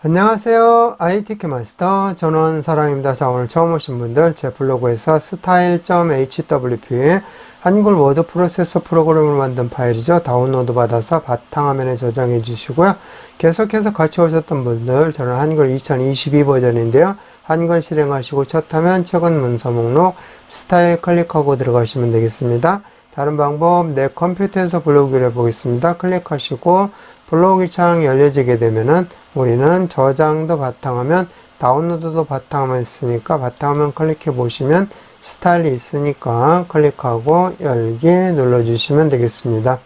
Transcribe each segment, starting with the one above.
안녕하세요. ITK 마스터 전원사랑입니다. 자, 오늘 처음 오신 분들 제 블로그에서 style.hwp 한글 워드 프로세서 프로그램을 만든 파일이죠. 다운로드 받아서 바탕화면에 저장해 주시고요. 계속해서 같이 오셨던 분들, 저는 한글 2022 버전인데요. 한글 실행하시고 첫 화면 최근 문서 목록 스타일 클릭하고 들어가시면 되겠습니다. 다른 방법, 내 컴퓨터에서 블로그를 해보겠습니다. 클릭하시고 블로그 창이 열려지게 되면은 우리는 저장도 바탕화면, 다운로드도 바탕화면 있으니까 바탕화면 클릭해 보시면 스타일이 있으니까 클릭하고 열기 눌러주시면 되겠습니다.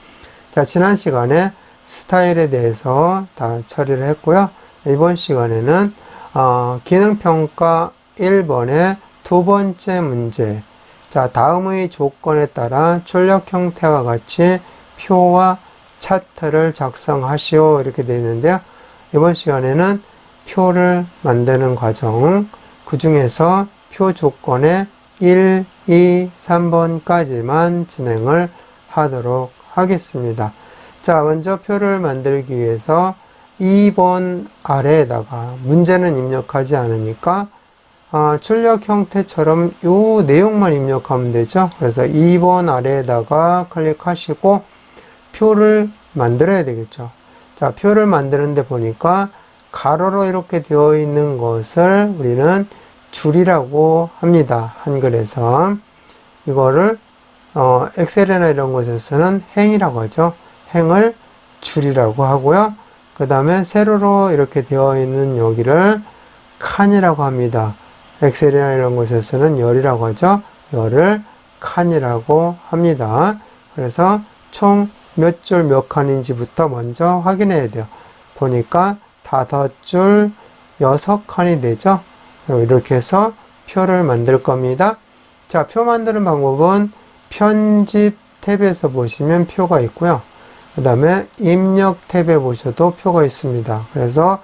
자, 지난 시간에 스타일에 대해서 다 처리를 했고요. 이번 시간에는 기능평가 1번의 두 번째 문제. 자, 다음의 조건에 따라 출력 형태와 같이 표와 차트를 작성하시오 이렇게 되어 있는데요. 이번 시간에는 표를 만드는 과정, 그 중에서 표 조건의 1, 2, 3번까지만 진행을 하도록 하겠습니다. 자, 먼저 표를 만들기 위해서 2번 아래에다가 문제는 입력하지 않으니까 출력 형태처럼 요 내용만 입력하면 되죠. 그래서 2번 아래에다가 클릭하시고 표를 만들어야 되겠죠. 자, 표를 만드는데 보니까 가로로 이렇게 되어 있는 것을 우리는 줄이라고 합니다. 한글에서. 이거를 엑셀이나 이런 곳에서는 행이라고 하죠. 행을 줄이라고 하고요. 그 다음에 세로로 이렇게 되어 있는 여기를 칸이라고 합니다. 엑셀이나 이런 곳에서는 열이라고 하죠. 열을 칸이라고 합니다. 그래서 총 몇 줄 몇 칸인지부터 먼저 확인해야 돼요. 보니까 5줄 6칸이 되죠. 이렇게 해서 표를 만들 겁니다. 자, 표 만드는 방법은 편집 탭에서 보시면 표가 있고요. 그 다음에 입력 탭에 보셔도 표가 있습니다. 그래서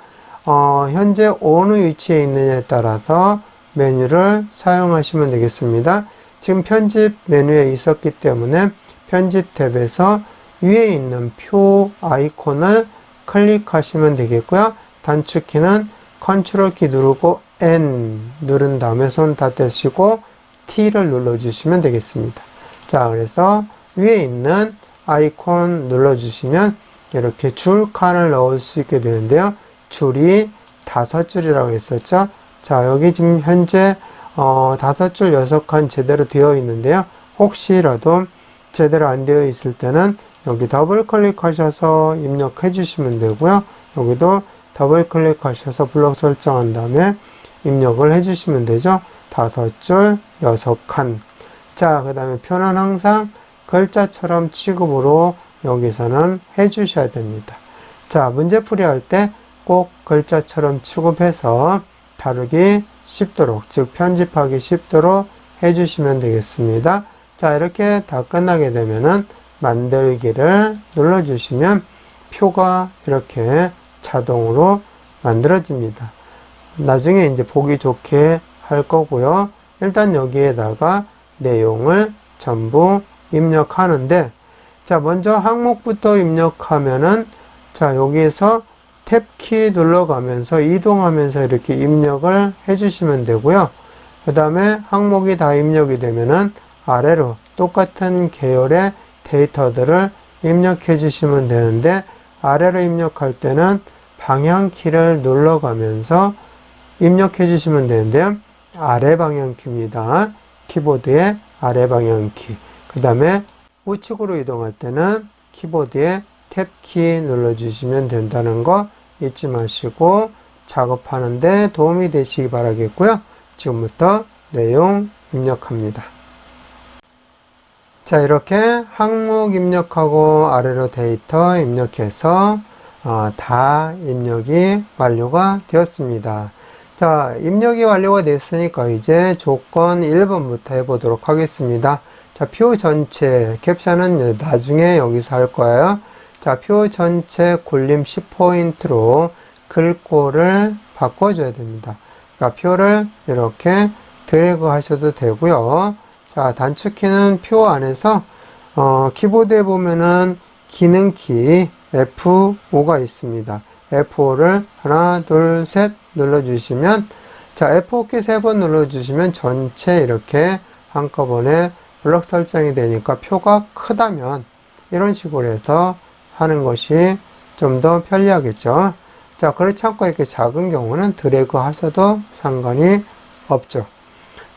현재 어느 위치에 있느냐에 따라서 메뉴를 사용하시면 되겠습니다. 지금 편집 메뉴에 있었기 때문에 편집 탭에서 위에 있는 표 아이콘을 클릭하시면 되겠고요. 단축키는 컨트롤 키 누르고 N 누른 다음에 손 다 떼시고 T를 눌러주시면 되겠습니다. 자, 그래서 위에 있는 아이콘 눌러주시면 이렇게 줄 칸을 넣을 수 있게 되는데요. 줄이 5줄이라고 했었죠. 자, 여기 지금 현재 5줄 6칸 제대로 되어 있는데요. 혹시라도 제대로 안 되어 있을 때는 여기 더블 클릭하셔서 입력해 주시면 되고요. 여기도 더블 클릭하셔서 블록 설정한 다음에 입력을 해 주시면 되죠. 5줄 6칸. 자, 그 다음에 표는 항상 글자처럼 취급으로 여기서는 해 주셔야 됩니다. 자, 문제풀이 할 때 꼭 글자처럼 취급해서 다루기 쉽도록, 즉 편집하기 쉽도록 해 주시면 되겠습니다. 자, 이렇게 다 끝나게 되면은 만들기를 눌러주시면 표가 이렇게 자동으로 만들어집니다. 나중에 이제 보기 좋게 할 거고요. 일단 여기에다가 내용을 전부 입력하는데, 자, 먼저 항목부터 입력하면은, 자, 여기에서 탭키 눌러가면서 이동하면서 이렇게 입력을 해주시면 되고요. 그 다음에 항목이 다 입력이 되면은 아래로 똑같은 계열의 데이터들을 입력해 주시면 되는데, 아래로 입력할 때는 방향키를 눌러가면서 입력해 주시면 되는데요. 아래 방향키입니다. 키보드의 아래 방향키. 그 다음에 우측으로 이동할 때는 키보드의 탭키 눌러주시면 된다는 거 잊지 마시고 작업하는데 도움이 되시기 바라겠고요. 지금부터 내용 입력합니다. 자, 이렇게 항목 입력하고 아래로 데이터 입력해서 다 입력이 완료가 되었습니다. 자, 입력이 완료가 됐으니까 이제 조건 1번부터 해보도록 하겠습니다. 자, 표 전체, 캡션은 나중에 여기서 할 거예요. 자, 표 전체 굴림 10포인트로 글꼴을 바꿔줘야 됩니다. 그러니까 표를 이렇게 드래그 하셔도 되고요. 자, 단축키는 표 안에서 키보드에 보면은 기능키 F5가 있습니다. F5를 하나, 둘, 셋 눌러주시면, 자, F5키 3번 눌러주시면 전체 이렇게 한꺼번에 블럭 설정이 되니까 표가 크다면 이런 식으로 해서 하는 것이 좀 더 편리하겠죠. 자, 그렇지 않고 이렇게 작은 경우는 드래그 하셔도 상관이 없죠.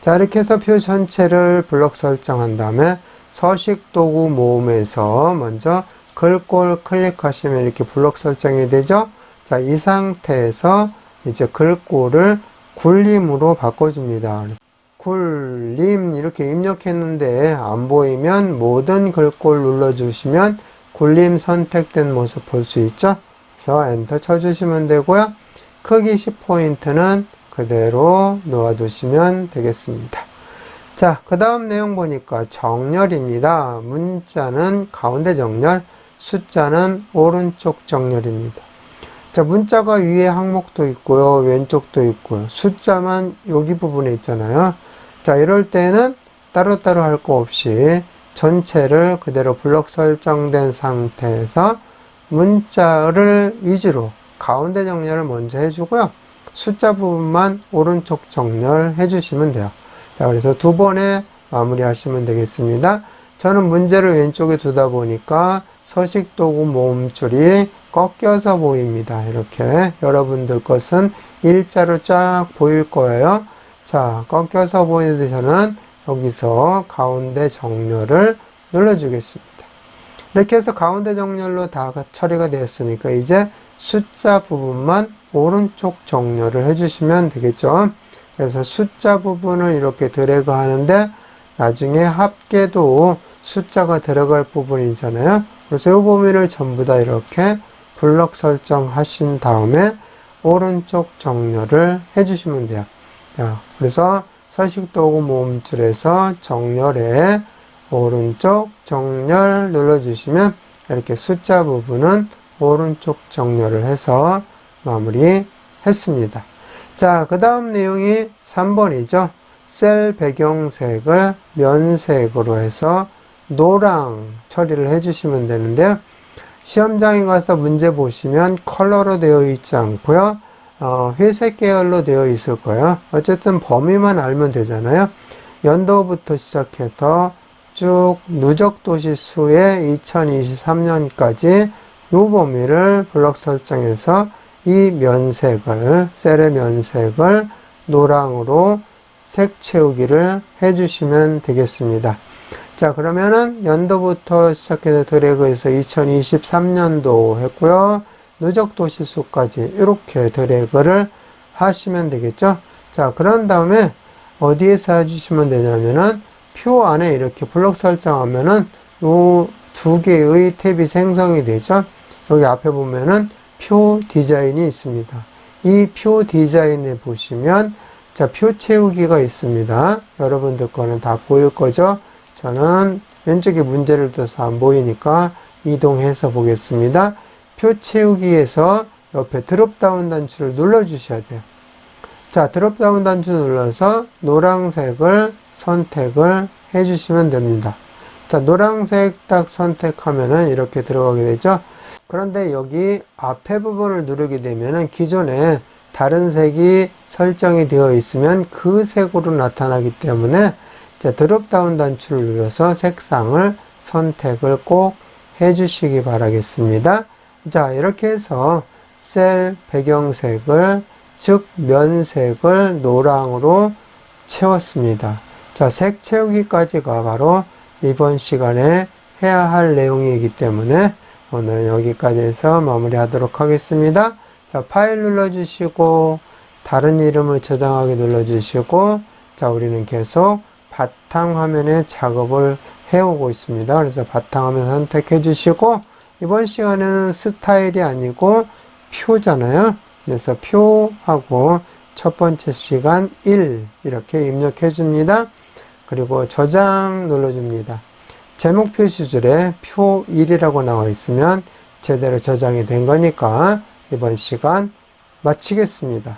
자, 이렇게 해서 표 전체를 블럭 설정한 다음에 서식 도구 모음에서 먼저 글꼴 클릭하시면 이렇게 블럭 설정이 되죠. 자, 이 상태에서 이제 글꼴을 굴림으로 바꿔줍니다. 굴림 이렇게 입력했는데 안 보이면 모든 글꼴 눌러주시면 굴림 선택된 모습 볼 수 있죠. 그래서 엔터 쳐주시면 되고요. 크기 10포인트는 그대로 놓아두시면 되겠습니다. 자, 그 다음 내용 보니까 정렬입니다. 문자는 가운데 정렬, 숫자는 오른쪽 정렬입니다. 자, 문자가 위에 항목도 있고요, 왼쪽도 있고요. 숫자만 여기 부분에 있잖아요. 자, 이럴 때는 따로따로 할 거 없이 전체를 그대로 블럭 설정된 상태에서 문자를 위주로 가운데 정렬을 먼저 해주고요. 숫자 부분만 오른쪽 정렬해 주시면 돼요. 자, 그래서 2번에 마무리 하시면 되겠습니다. 저는 문제를 왼쪽에 두다 보니까 서식 도구 모음줄이 꺾여서 보입니다. 이렇게 여러분들 것은 일자로 쫙 보일 거예요. 자, 꺾여서 보이는데 저는 여기서 가운데 정렬을 눌러주겠습니다. 이렇게 해서 가운데 정렬로 다 처리가 되었으니까 이제 숫자 부분만 오른쪽 정렬을 해주시면 되겠죠. 그래서 숫자 부분을 이렇게 드래그 하는데 나중에 합계도 숫자가 들어갈 부분이잖아요. 그래서 이 범위를 전부 다 이렇게 블럭 설정하신 다음에 오른쪽 정렬을 해주시면 돼요. 자, 그래서 서식 도구 모음줄에서 정렬에 오른쪽 정렬 눌러주시면 이렇게 숫자 부분은 오른쪽 정렬을 해서 마무리 했습니다. 자, 그 다음 내용이 3번이죠. 셀 배경색을 면색으로 해서 노랑 처리를 해주시면 되는데요. 시험장에 가서 문제 보시면 컬러로 되어 있지 않고요. 회색 계열로 되어 있을 거예요. 어쨌든 범위만 알면 되잖아요. 연도부터 시작해서 쭉 누적 도시 수의 2023년까지 이 범위를 블럭 설정해서 이 면색을, 셀의 면색을 노랑으로 색 채우기를 해주시면 되겠습니다. 자, 그러면은 연도부터 시작해서 드래그해서 2023년도 했고요. 누적 도시수까지 이렇게 드래그를 하시면 되겠죠. 자, 그런 다음에 어디에서 해주시면 되냐면은 표 안에 이렇게 블럭 설정하면은 요 2개의 탭이 생성이 되죠. 여기 앞에 보면은 표 디자인이 있습니다. 이 표 디자인에 보시면 자, 표 채우기가 있습니다. 여러분들 거는 다 보일 거죠. 저는 왼쪽에 문제를 둬서 안 보이니까 이동해서 보겠습니다. 표 채우기에서 옆에 드롭다운 단추를 눌러 주셔야 돼요. 자, 드롭다운 단추 눌러서 노란색을 선택을 해 주시면 됩니다. 자, 노란색 딱 선택하면은 이렇게 들어가게 되죠. 그런데 여기 앞에 부분을 누르게 되면은 기존에 다른 색이 설정이 되어 있으면 그 색으로 나타나기 때문에 드롭다운 단추를 눌러서 색상을 선택을 꼭 해주시기 바라겠습니다. 자, 이렇게 해서 셀 배경색을, 즉 면색을 노랑으로 채웠습니다. 자, 색 채우기까지가 바로 이번 시간에 해야 할 내용이기 때문에 오늘은 여기까지 해서 마무리하도록 하겠습니다. 자, 파일 눌러주시고 다른 이름을 저장하기 눌러주시고, 자, 우리는 계속 바탕화면에 작업을 해오고 있습니다. 그래서 바탕화면 선택해 주시고, 이번 시간에는 스타일이 아니고 표잖아요. 그래서 표하고 첫 번째 시간 1 이렇게 입력해 줍니다. 그리고 저장 눌러줍니다. 제목 표시줄에 표 1이라고 나와 있으면 제대로 저장이 된 거니까 이번 시간 마치겠습니다.